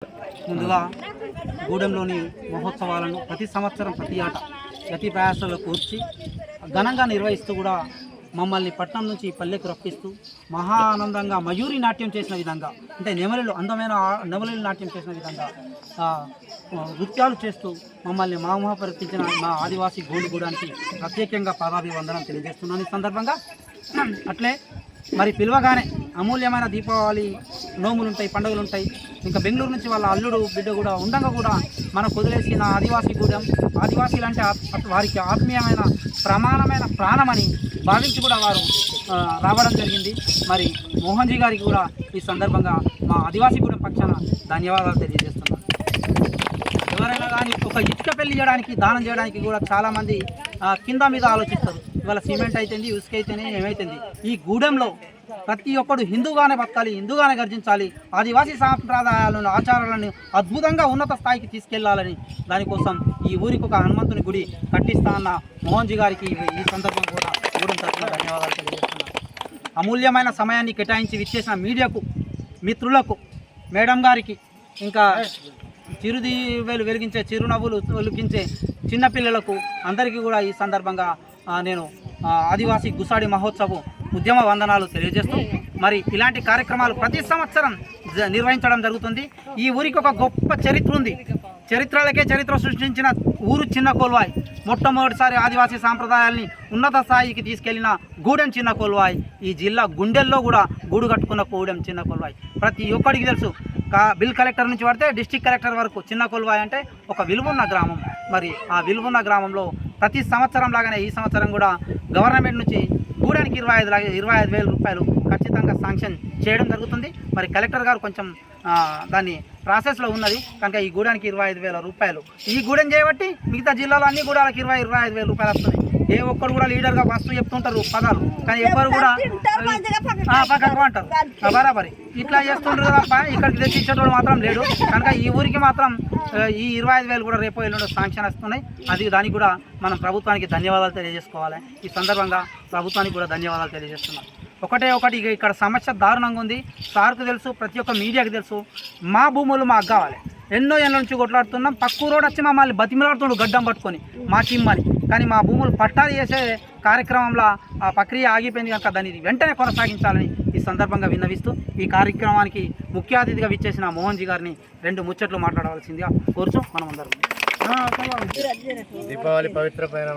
ముందుగా గూడెంలోని మహోత్సవాలను ప్రతి సంవత్సరం ప్రతి ఏటా ప్రతి ప్రయాసాలు కూర్చి ఘనంగా నిర్వహిస్తూ కూడా మమ్మల్ని పట్టణం నుంచి పల్లెకు రప్పిస్తూ మహా ఆనందంగా మయూరి నాట్యం చేసిన విధంగా అంటే నెమలిలో అందమైన నెమలిలో నాట్యం చేసిన విధంగా నృత్యాలు చేస్తూ మమ్మల్ని మామోహపరిపించిన మా ఆదివాసీ గూడెంకి ప్రత్యేకంగా పాదాభివందనం తెలియజేస్తున్నాను. ఈ సందర్భంగా అట్లే మరి పిలవగానే అమూల్యమైన దీపావళి నోములు ఉంటాయి, పండుగలు ఉంటాయి. ఇంకా బెంగళూరు నుంచి వాళ్ళ అల్లుడు బిడ్డ కూడా ఉండగా కూడా మనకు వదిలేసిన ఆదివాసీ గూడెం, ఆదివాసీలు అంటే వారికి ఆత్మీయమైన ప్రమాణమైన ప్రాణమని భావించి కూడా వారు రావడం జరిగింది. మరి మోహన్జీ గారికి కూడా ఈ సందర్భంగా మా ఆదివాసీ గూడెం పక్షాన ధన్యవాదాలు తెలియజేస్తున్నాను. ఎవరైనా కానీ ఒక ఇటుక పెళ్లి చేయడానికి దానం చేయడానికి కూడా చాలామంది కింద మీద ఆలోచిస్తారు. ఇవాళ సిమెంట్ అయితేంది, ఉసుక అయితేనే ఏమైతుంది. ఈ గూడెంలో ప్రతి ఒక్కడు హిందూగానే బతకాలి, హిందూగానే గర్జించాలి, ఆదివాసీ సాంప్రదాయాలను ఆచారాలను అద్భుతంగా ఉన్నత స్థాయికి తీసుకెళ్లాలని దానికోసం ఈ ఊరికి ఒక హనుమంతుని గుడి కట్టిస్తా అన్న మోహన్జీ గారికి ఈ సందర్భం కూడా గూడెం తరఫున ధన్యవాదాలు తెలియజేస్తున్నాను. అమూల్యమైన సమయాన్ని కేటాయించి విచ్చేసిన మీడియాకు, మిత్రులకు, మేడం గారికి, ఇంకా చిరుదీవేలు వెలిగించే చిరునవ్వులు వెలిగించే చిన్నపిల్లలకు అందరికీ కూడా ఈ సందర్భంగా నేను ఆదివాసీ గుసాడి మహోత్సవం ఉద్యమ వందనాలు తెలియజేస్తూ మరి ఇలాంటి కార్యక్రమాలు ప్రతి సంవత్సరం నిర్వహించడం జరుగుతుంది. ఈ ఊరికి ఒక గొప్ప చరిత్ర ఉంది. చరిత్రలకే చరిత్ర సృష్టించిన ఊరు చిన్న కోల్వాయ్. మొట్టమొదటిసారి ఆదివాసీ సాంప్రదాయాల్ని ఉన్నత స్థాయికి తీసుకెళ్లిన గూడెం చిన్న కోల్వాయ్. ఈ జిల్లా గుండెల్లో కూడా గూడు కట్టుకున్న గూడెం చిన్న కోల్వాయ్ ప్రతి ఒక్కడికి తెలుసు. బిల్ కలెక్టర్ నుంచి పడితే డిస్ట్రిక్ట్ కలెక్టర్ వరకు చిన్న కోల్వాయ్ అంటే ఒక విలువున్న గ్రామం. మరి ఆ విలువున్న గ్రామంలో ప్రతి సంవత్సరం లాగానే ఈ సంవత్సరం కూడా గవర్నమెంట్ నుంచి గూడానికి 25,000 రూపాయలు ఖచ్చితంగా శాంక్షన్ చేయడం జరుగుతుంది. మరి కలెక్టర్ గారు కొంచెం దాన్ని ప్రాసెస్లో ఉన్నది కనుక ఈ గూడానికి 25,000 రూపాయలు. ఈ గూడెం చేయబట్టి మిగతా జిల్లాలో అన్ని గూడాలకు 25,000 రూపాయలు వస్తుంది. ఏ ఒక్కరు కూడా లీడర్గా వస్తూ చెప్తుంటారు పదాలు, కానీ ఎవ్వరు కూడా పక్కకు అంటారు బరాబరి ఇట్లా చేస్తుంటారు తప్ప ఇక్కడికి తెచ్చి ఇచ్చేటోడు మాత్రం లేడు. కనుక ఈ ఊరికి మాత్రం ఈ 25,000 కూడా రేపు ఎల్లుండో శాంక్షన్ వస్తున్నాయి. దానికి కూడా మనం ప్రభుత్వానికి ధన్యవాదాలు తెలియజేసుకోవాలి. ఈ సందర్భంగా ప్రభుత్వానికి కూడా ధన్యవాదాలు తెలియజేస్తున్నాం. ఒకటి ఇక్కడ సమస్య దారుణంగా ఉంది. సార్కు తెలుసు, ప్రతి ఒక్క మీడియాకి తెలుసు. మా భూములు మాకు కావాలి. ఎన్నో ఏళ్ళ నుంచి కొట్లాడుతున్నాం. పక్కూరోడు వచ్చి మమ్మల్ని బతిమిలాడుతుండు గడ్డం పట్టుకొని మాకిమ్మని. కానీ మా భూములు పట్టాలు చేసే కార్యక్రమంలో ఆ ప్రక్రియ ఆగిపోయింది కనుక దాన్ని వెంటనే కొనసాగించాలని ఈ సందర్భంగా విన్నవిస్తూ ఈ కార్యక్రమానికి ముఖ్య అతిథిగా విచ్చేసిన మోహన్జీ గారిని 2 ముచ్చట్లు మాట్లాడవలసిందిగా కోరుచు. మనం అందరం దీపావళి పవిత్రమైన